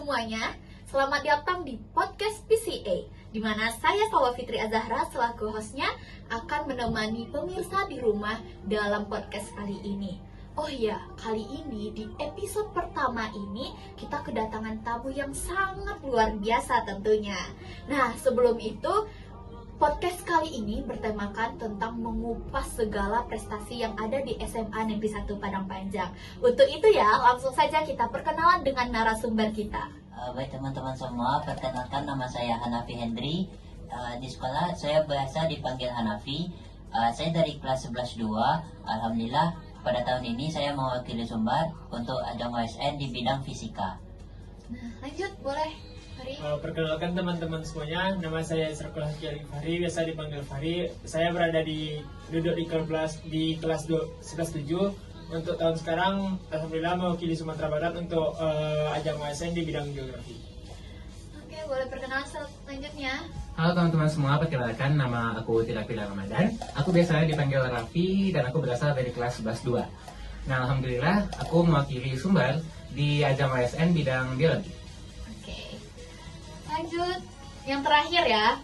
semuanya, selamat datang di podcast PCA, di mana saya Salwa Fitri Azahra selaku hostnya akan menemani pemirsa di rumah dalam podcast kali ini. Oh iya, kali ini di episode pertama ini kita kedatangan tamu yang sangat luar biasa tentunya. Nah, sebelum itu podcast kali ini bertemakan tentang mengupas segala prestasi yang ada di SMA Negeri 1 Padang Panjang. Untuk itu ya, langsung saja kita perkenalan dengan narasumber kita. Baik teman-teman semua, perkenalkan nama saya Hanafi Hendri. Di sekolah saya biasa dipanggil Hanafi. Saya dari kelas 11-2. Alhamdulillah pada tahun ini saya mewakili Sumbar untuk ajang OSN di bidang fisika. Nah, lanjut boleh. Perkenalkan teman-teman semuanya, nama saya Israkul Hakim Fahri, biasa dipanggil Fahri. Saya duduk di kelas 11-7. Untuk tahun sekarang, alhamdulillah mewakili Sumatera Barat untuk ajang OSN di bidang geografi. Oke, boleh perkenalan selanjutnya. Halo teman-teman semua, perkenalkan nama aku Tilapila Ramadan. Aku biasanya dipanggil Raffi dan aku berasal dari kelas 11-2. Nah, alhamdulillah aku mewakili Sumbar di ajang OSN bidang biologi. Lanjut, yang terakhir ya.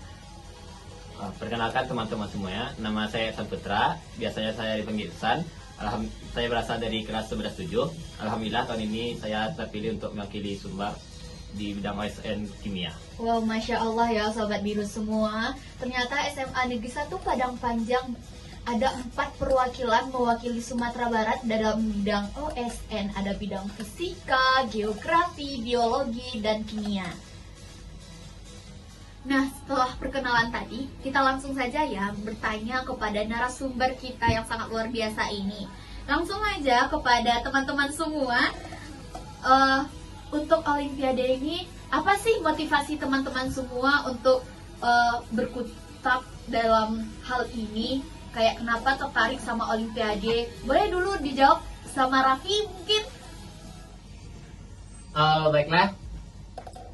Perkenalkan teman-teman semuanya, nama saya San Putra, biasanya saya dipanggil San. Saya berasal dari kelas 11-7. Alhamdulillah tahun ini saya terpilih untuk mewakili Sumbar di bidang OSN Kimia. Wow, Masya Allah ya Sobat Biru semua. Ternyata SMA Negeri 1 Padang Panjang ada 4 perwakilan mewakili Sumatera Barat dalam bidang OSN. Ada bidang fisika, geografi, biologi, dan kimia. Nah, setelah perkenalan tadi, kita langsung saja ya bertanya kepada narasumber kita yang sangat luar biasa ini. Langsung aja kepada teman-teman semua, untuk Olimpiade ini, apa sih motivasi teman-teman semua untuk berkutat dalam hal ini? Kayak kenapa tertarik sama Olimpiade? Boleh dulu dijawab sama Raffi mungkin? Baiklah.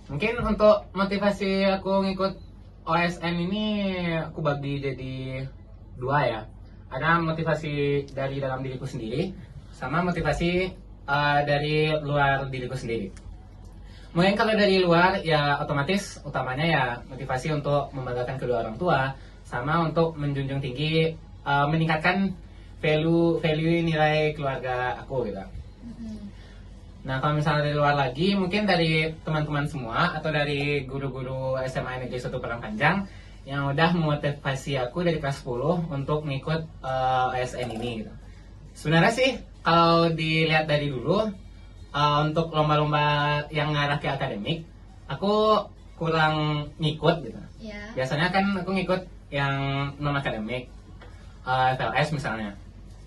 Mungkin untuk motivasi aku ngikut OSN ini aku bagi jadi 2 ya. Ada motivasi dari dalam diriku sendiri, sama motivasi dari luar diriku sendiri. Mungkin kalau dari luar ya otomatis utamanya ya motivasi untuk membanggakan kedua orang tua, sama untuk menjunjung tinggi, meningkatkan value nilai keluarga aku gitu. Nah, kalau misalnya dari luar lagi, mungkin dari teman-teman semua atau dari guru-guru SMA Negeri 1 Padang Panjang yang udah memotivasi aku dari kelas 10 untuk ngikut OSN ini gitu. Sebenarnya sih kalau dilihat dari dulu, untuk lomba-lomba yang ngarah ke akademik, aku kurang ngikut gitu. Yeah. Biasanya kan aku ngikut yang non akademik, FLS misalnya.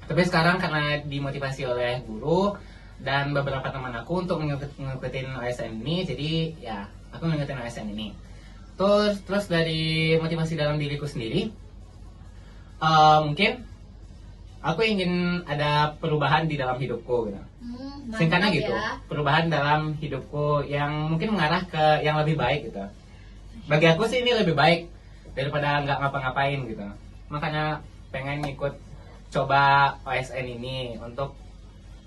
Tapi sekarang karena dimotivasi oleh guru dan beberapa teman aku untuk ngikutin OSN ini, jadi ya aku ngikutin OSN ini. Terus dari motivasi dalam diriku sendiri, mungkin aku ingin ada perubahan di dalam hidupku gitu. Singkatnya gitu, ya. Perubahan dalam hidupku yang mungkin mengarah ke yang lebih baik gitu. Bagi aku sih ini lebih baik daripada nggak ngapa-ngapain gitu. Makanya pengen ikut coba OSN ini untuk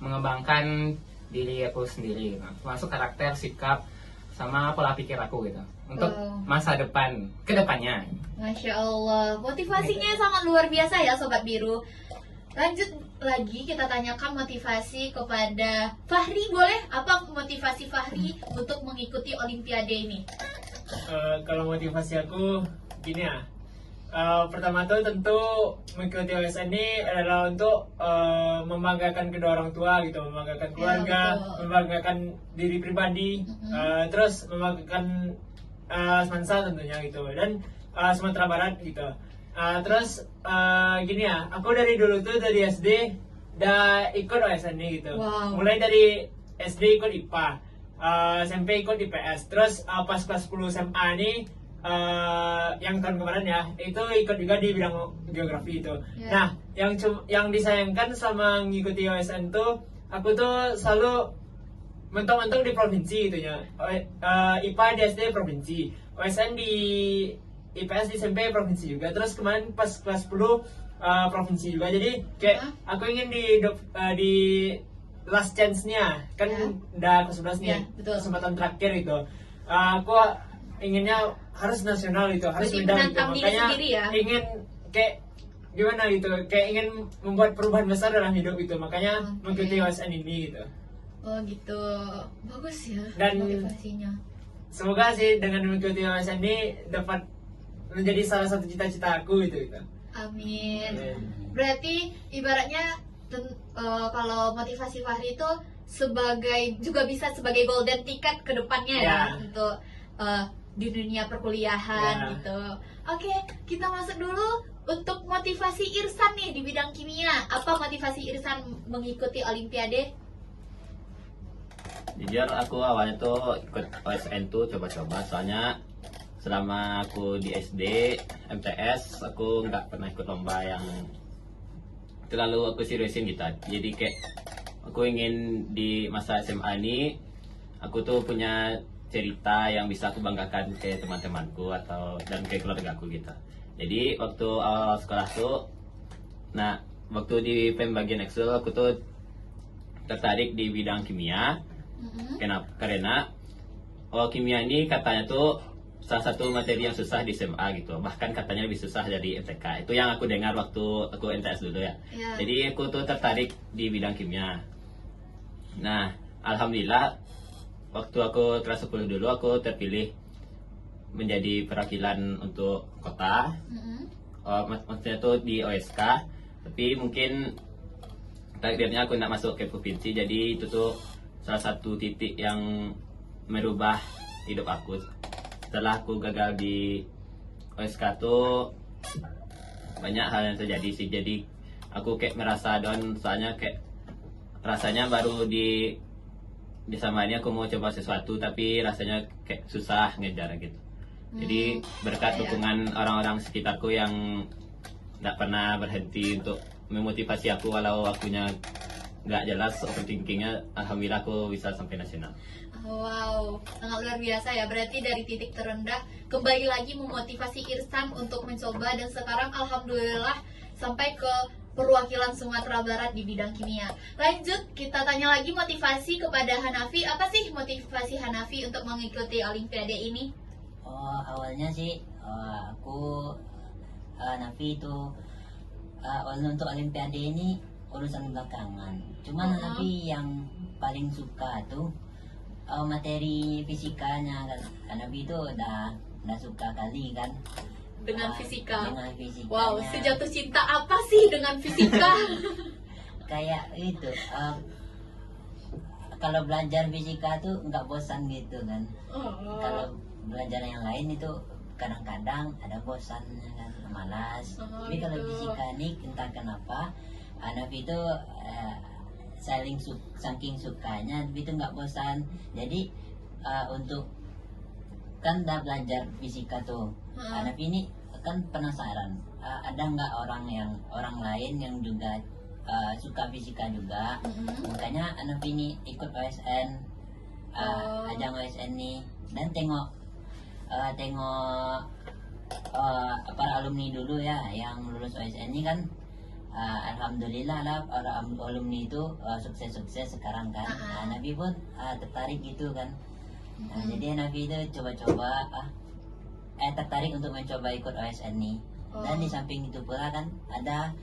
mengembangkan diri aku sendiri, termasuk karakter, sikap, sama pola pikir aku gitu untuk masa depan kedepannya. Masya Allah, motivasinya sangat luar biasa ya Sobat Biru. Lanjut lagi kita tanyakan motivasi kepada Fahri, boleh? Apa motivasi Fahri untuk mengikuti Olimpiade ini? Kalau motivasi aku gini ya. Pertama tuh tentu mengikuti OSN ini adalah untuk membanggakan kedua orang tua gitu, membanggakan keluarga, membanggakan diri pribadi, terus membanggakan semansa tentunya gitu, dan Sumatera Barat gitu. Terus gini ya, aku dari dulu tuh dari SD udah ikut OSN ini gitu. Wow. Mulai dari SD ikut IPA, SMP ikut IPS, terus pas kelas 10 SMA ini yang tahun kemarin ya itu ikut juga di bidang geografi itu. Nah, yang disayangkan sama ngikuti OSN tuh aku tuh selalu mentok-mentok di provinsi gitu ya. IPA di SD provinsi, OSN di IPS di SMP provinsi juga. Terus kemarin pas kelas 10 provinsi juga. Jadi kayak aku ingin di last chance-nya kan Ya. udah ke-11 nih, Ya, betul. kesempatan terakhir gitu. Aku inginnya harus nasional gitu, harus Berarti medal gitu. menantang diri Makanya sendiri ya? ingin kayak gimana gitu, kayak ingin membuat perubahan besar dalam hidup gitu. Makanya Oke. mengikuti OSN ini gitu. Oh gitu, bagus ya Dan- motivasinya. Semoga sih dengan mengikuti OSN ini dapat menjadi salah satu cita-cita aku gitu. Amin. Amin. Berarti ibaratnya kalau motivasi Fahri itu sebagai juga bisa sebagai golden ticket ke depannya ya, Ya. untuk di dunia perkuliahan Ya. gitu. Oke, kita masuk dulu untuk motivasi Irsan nih di bidang kimia. Apa motivasi Irsan mengikuti Olimpiade? Jujur aku awalnya tuh ikut OSN tuh coba-coba, soalnya selama aku di SD, MTS, aku nggak pernah ikut lomba yang terlalu aku seriusin gitu. Jadi kayak aku ingin di masa SMA ini aku tuh punya cerita yang bisa aku banggakan ke teman-temanku atau dan ke keluarga aku gitu. Jadi waktu awal sekolah tuh, nah waktu di pembagian ekskul aku tuh tertarik di bidang kimia. Mm-mm. Kenapa? Karena kimia ini katanya tuh salah satu materi yang susah di SMA gitu. Bahkan katanya lebih susah dari MTK. Itu yang aku dengar waktu aku MTS dulu ya. Ya. Jadi aku tuh tertarik di bidang kimia. Nah, alhamdulillah waktu aku kelas 10 dulu aku terpilih menjadi perwakilan untuk kota. Mm-mm. Maksudnya tuh di OSK. Tapi mungkin takdirnya aku nak masuk ke provinsi. Jadi itu tuh salah satu titik yang merubah hidup aku. Setelah aku gagal di OSK tuh banyak hal yang terjadi sih. Jadi aku kayak merasa down, soalnya kayak rasanya baru di sama ini aku mau coba sesuatu tapi rasanya kayak susah ngejar gitu. Jadi berkat ya. dukungan orang-orang sekitarku yang nggak pernah berhenti untuk memotivasi aku walau akunya nggak jelas overthinkingnya, alhamdulillah aku bisa sampai nasional. Wow, sangat luar biasa ya. Berarti dari titik terendah kembali lagi memotivasi Irsan untuk mencoba, dan sekarang alhamdulillah sampai ke perwakilan Sumatera Barat di bidang kimia. Lanjut, kita tanya lagi motivasi kepada Hanafi. Apa sih motivasi Hanafi untuk mengikuti Olimpiade ini? Awalnya sih aku Nafi itu untuk Olimpiade ini urusan belakangan. Cuman Nafi yang paling suka tuh materi fisikanya kan. Nafi itu udah suka kali kan Dengan fisika. Dengan fisikanya. Wow, sejatuh cinta apa sih dengan fisika? Kayak itu kalau belajar fisika tuh nggak bosan gitu kan. Kalau belajar yang lain itu kadang-kadang ada bosannya kan, malas. Tapi kalau gitu. fisika ini entah kenapa Nafi itu saking sukanya tapi itu nggak bosan. Jadi untuk kan udah belajar fisika tuh, Nafi ini kan penasaran ada nggak orang lain yang juga suka fisika juga. Makanya Nafi ini ikut OSN, ajang OSN nih, dan tengok para alumni dulu ya yang lulus OSN ini kan. Alhamdulillah lah para alumni itu sukses sekarang kan. Nabi pun tertarik gitu kan. Jadi Nabi itu coba-coba tertarik untuk mencoba ikut OSN nih. Dan di samping itu pula kan ada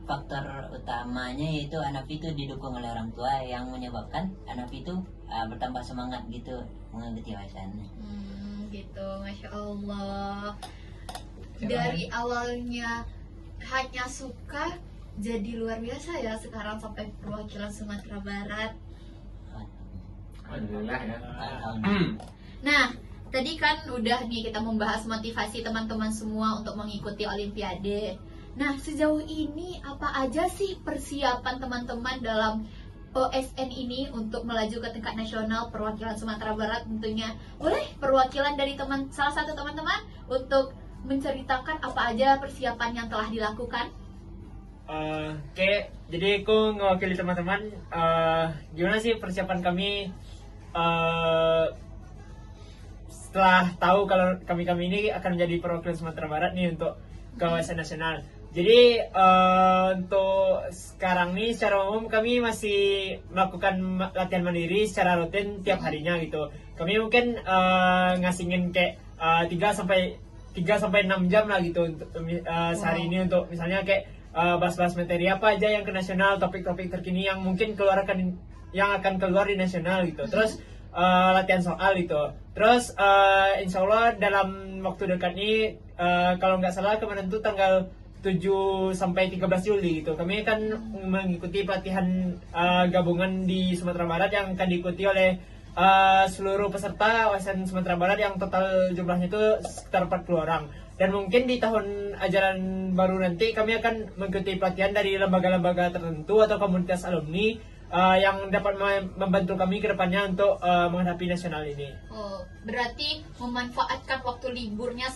faktor utamanya, yaitu Nabi itu didukung oleh orang tua yang menyebabkan Nabi itu bertambah semangat gitu mengikuti OSN. Gitu, Masya Allah. Dari awalnya hanya suka jadi luar biasa ya, sekarang sampai perwakilan Sumatera Barat. Alhamdulillah ya. Nah, tadi kan udah nih kita membahas motivasi teman-teman semua untuk mengikuti Olimpiade. Nah, sejauh ini apa aja sih persiapan teman-teman dalam OSN ini untuk melaju ke tingkat nasional perwakilan Sumatera Barat tentunya? Boleh perwakilan dari salah satu teman-teman untuk menceritakan apa aja persiapan yang telah dilakukan? Oke, jadi aku ngewakili teman-teman. Gimana sih persiapan kami setelah tahu kalau kami ini akan menjadi perwakilan Sumatera Barat nih untuk ke OSN nasional. Jadi untuk sekarang nih secara umum kami masih melakukan latihan mandiri secara rutin tiap harinya gitu. Kami mungkin ngasingin kayak 3 sampai 6 jam lah gitu untuk sehari ini untuk misalnya kayak bahas-bahas materi apa aja yang ke nasional, topik-topik terkini yang mungkin yang akan keluar di nasional gitu. Terus latihan soal gitu. Terus insya Allah dalam waktu dekat ini kalau nggak salah kemarin tuh tanggal 7 sampai 13 Juli gitu. Kami akan mengikuti pelatihan gabungan di Sumatera Barat yang akan diikuti oleh seluruh peserta OSN Sumatera Barat yang total jumlahnya itu sekitar 40 orang. Dan mungkin di tahun ajaran baru nanti kami akan mengikuti pelatihan dari lembaga-lembaga tertentu atau komunitas alumni yang dapat membantu kami ke depannya untuk menghadapi nasional ini. Oh, berarti memanfaatkan waktu liburnya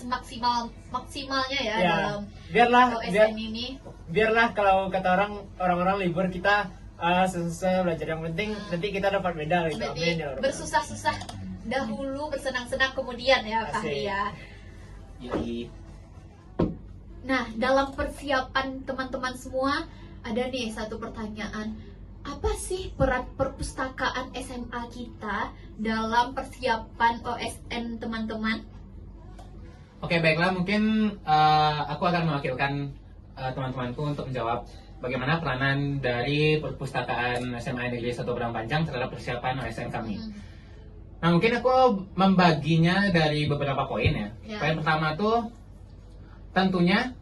maksimalnya ya, Ya, dalam biarlah OSN ini. biarlah kalau kata orang-orang libur kita susah belajar, yang penting nanti kita dapat medal gitu. Berarti Amin, ya Rabbal. bersusah-susah dahulu, bersenang-senang kemudian ya, Fahri ya. Yoi. Nah, dalam persiapan teman-teman semua, ada nih satu pertanyaan. Apa sih peran perpustakaan SMA kita dalam persiapan OSN teman-teman? Oke, baiklah, mungkin aku akan mewakilkan teman-temanku untuk menjawab bagaimana peranan dari perpustakaan SMA Negeri 1 Padang Panjang terhadap persiapan OSN kami. Nah, mungkin aku membaginya dari beberapa poin ya. Ya. Poin pertama tuh tentunya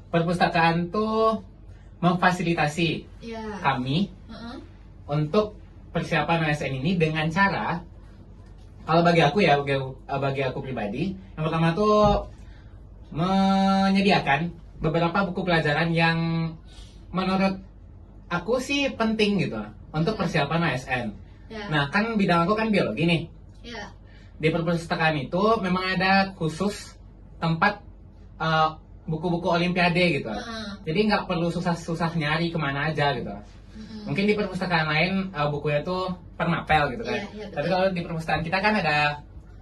perpustakaan tuh memfasilitasi Ya. kami Heeh. untuk persiapan OSN ini dengan cara, kalau bagi aku ya, bagi aku pribadi, yang pertama tuh menyediakan beberapa buku pelajaran yang menurut aku sih penting gitu untuk persiapan OSN. Ya. Nah, kan bidang aku kan biologi nih. Ya. Di perpustakaan itu memang ada khusus tempat buku-buku olimpiade gitu. Jadi nggak perlu susah-susah nyari kemana aja gitu. Mungkin di perpustakaan lain bukunya tuh per mapel gitu kan. Iya, iya, betul. Tapi kalau di perpustakaan kita kan ada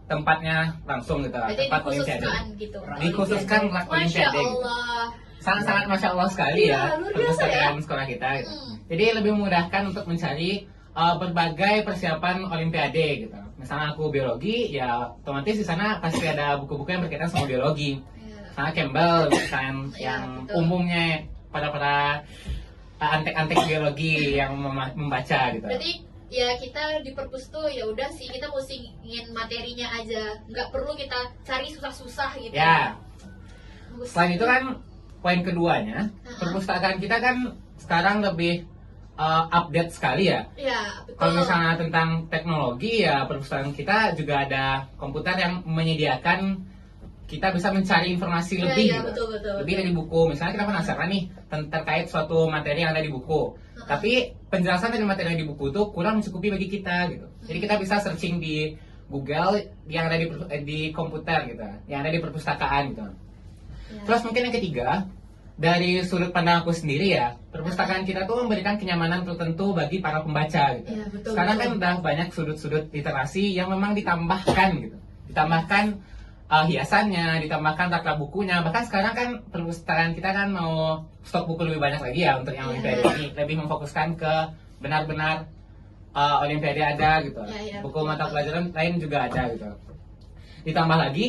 tempatnya langsung gitu, Berarti tempat olimpiade. dikhususkan gitu. Dikhususkan untuk Masya olimpiade gitu. Allah. Sangat-sangat masya Allah sekali Iya, ya luar biasa perpustakaan ya. sekolah kita gitu. Hmm. Jadi lebih memudahkan untuk mencari berbagai persiapan olimpiade gitu. Misalnya aku biologi, ya otomatis di sana pasti ada buku-buku yang berkaitan sama biologi. Ya. Misalnya Campbell, misalnya Ya, yang betul. umumnya para antek-antek biologi yang membaca gitu. Berarti ya kita di perpus tuh ya udah sih, kita mesti ingin materinya aja, nggak perlu kita cari susah-susah gitu. Ya, Bagus. selain itu kan poin keduanya, perpustakaan kita kan sekarang lebih update sekali ya. Ya, betul. Kalau misalnya tentang teknologi ya, perpustakaan kita juga ada komputer yang menyediakan kita bisa mencari informasi Iya, lebih iya, gitu. betul. Lebih dari buku. Misalnya kita penasaran nih terkait suatu materi yang ada di buku. Tapi penjelasan dari materi yang di buku itu kurang mencukupi bagi kita gitu. Jadi kita bisa searching di Google yang ada di komputer gitu, yang ada di perpustakaan gitu. Ya. Terus mungkin yang ketiga, dari sudut pandang aku sendiri ya, perpustakaan kita tuh memberikan kenyamanan tertentu bagi para pembaca gitu. Iya, betul, Sekarang betul. kan udah banyak sudut-sudut literasi yang memang ditambahkan gitu. Ditambahkan hiasannya, ditambahkan rak bukunya. Bahkan sekarang kan perpustakaan kita kan mau stok buku lebih banyak lagi ya untuk yang Iya. olimpiade ini. Lebih memfokuskan ke benar-benar olimpiade ada gitu. Iya, iya, Buku betul, mata betul. pelajaran lain juga ada gitu. Ditambah lagi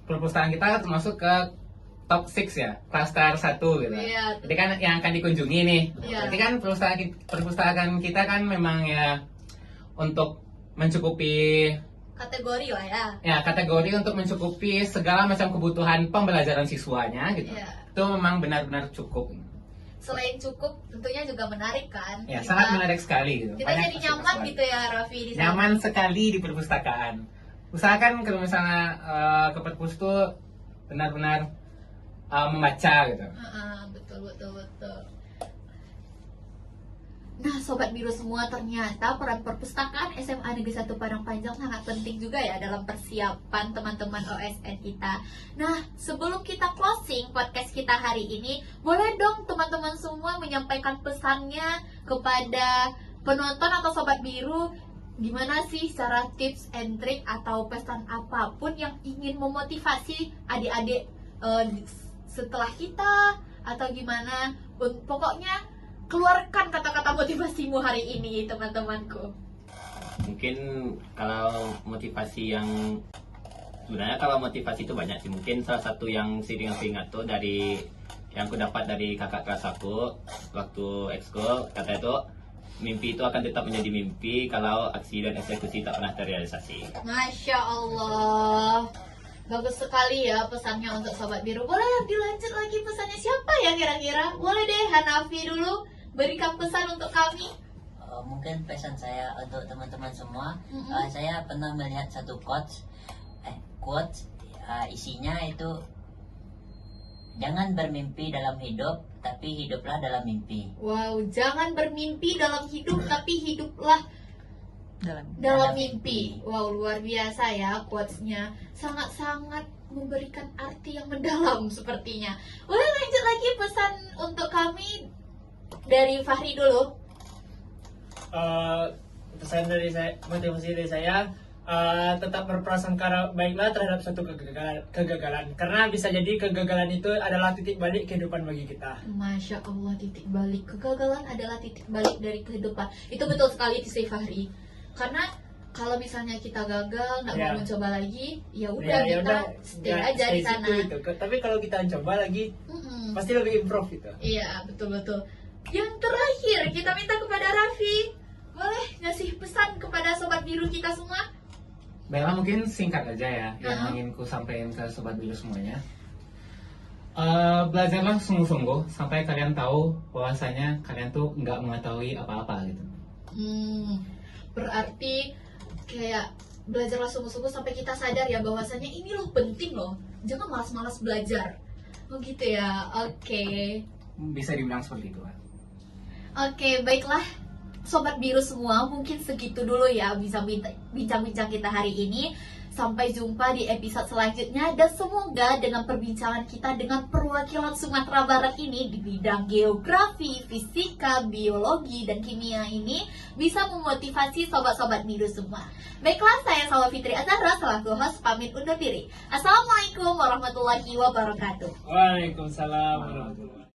perpustakaan kita termasuk ke top 6 ya, klaster 1 gitu. Iya. Jadi kan yang akan dikunjungi nih. Iya. Berarti kan perpustakaan kita kan memang ya untuk mencukupi Kategori lah ya. ya kategori untuk mencukupi segala macam kebutuhan pembelajaran siswanya gitu. Iya. Itu memang benar-benar cukup. Selain cukup, tentunya juga menarik kan. Ya, Kita- sangat menarik sekali gitu. Kita Banyak jadi fasilitas nyaman baru. gitu ya, Raffi, di sana. Nyaman sekali di perpustakaan. Usahakan kalau misalnya ke perpus tuh benar-benar membaca gitu. Betul. Nah, Sobat Biru semua, ternyata peran perpustakaan SMA Negeri 1 Padang Panjang sangat penting juga ya dalam persiapan teman-teman OSN kita. Nah, sebelum kita closing podcast kita hari ini, boleh dong teman-teman semua menyampaikan pesannya kepada penonton atau Sobat Biru. Gimana sih cara tips and trick atau pesan apapun yang ingin memotivasi adik-adik setelah kita atau gimana? Pokoknya keluarkan kata-kata motivasimu hari ini, teman-temanku. Mungkin kalau motivasi yang sebenarnya kalau motivasi itu banyak sih. Mungkin salah satu yang sering aku ingat tuh dari yang aku dapat dari kakak kelas aku waktu ekskul, katanya itu mimpi itu akan tetap menjadi mimpi kalau aksi dan eksekusi tak pernah terrealisasi. Masya Allah, bagus sekali ya pesannya untuk Sobat Biru. Boleh dilanjut lagi pesannya siapa ya kira-kira? Boleh deh Hanafi dulu berikan pesan untuk kami. Mungkin pesan saya untuk teman-teman semua, Mm-mm. saya pernah melihat satu quotes, isinya itu jangan bermimpi dalam hidup, tapi hiduplah dalam mimpi. Wow, jangan bermimpi dalam hidup tapi hiduplah dalam mimpi. Wow, luar biasa ya quotes-nya. Sangat-sangat memberikan arti yang mendalam sepertinya. Boleh lanjut lagi pesan untuk kami dari Fahri dulu. Pesan dari saya, motivasi dari saya, tetap berprasangka baiklah terhadap suatu kegagalan, karena bisa jadi kegagalan itu adalah titik balik kehidupan bagi kita. Masya Allah, titik balik. Kegagalan adalah titik balik dari kehidupan. Itu betul sekali di Fahri. Karena kalau misalnya kita gagal, nggak mau mencoba lagi, ya udah kita stay aja di sana. Gitu. Tapi kalau kita coba lagi, Mm-mm. pasti lebih improve gitu. Iya, betul-betul. Yang terakhir, kita minta kepada Raffi. Boleh ngasih pesan kepada Sobat Biru kita semua? Baiklah, mungkin singkat aja ya yang Uh-huh. ingin ku sampaikan ke Sobat Biru semuanya. Belajarlah sungguh-sungguh sampai kalian tahu bahwasanya kalian tuh nggak mengetahui apa-apa gitu. Berarti kayak belajarlah sungguh-sungguh sampai kita sadar ya bahwasanya ini loh penting loh. Jangan malas-malas belajar. Oh gitu ya. Oke. Bisa dibilang seperti itu kan. Oke, baiklah Sobat Biru semua, mungkin segitu dulu ya bincang-bincang kita hari ini. Sampai jumpa di episode selanjutnya. Dan semoga dengan perbincangan kita dengan perwakilan Sumatera Barat ini di bidang geografi, fisika, biologi, dan kimia ini bisa memotivasi sobat-sobat biru semua. Baiklah, saya Salwa Fitri Azahra selaku host pamit undur diri. Assalamualaikum warahmatullahi wabarakatuh. Waalaikumsalam warahmatullahi wabarakatuh.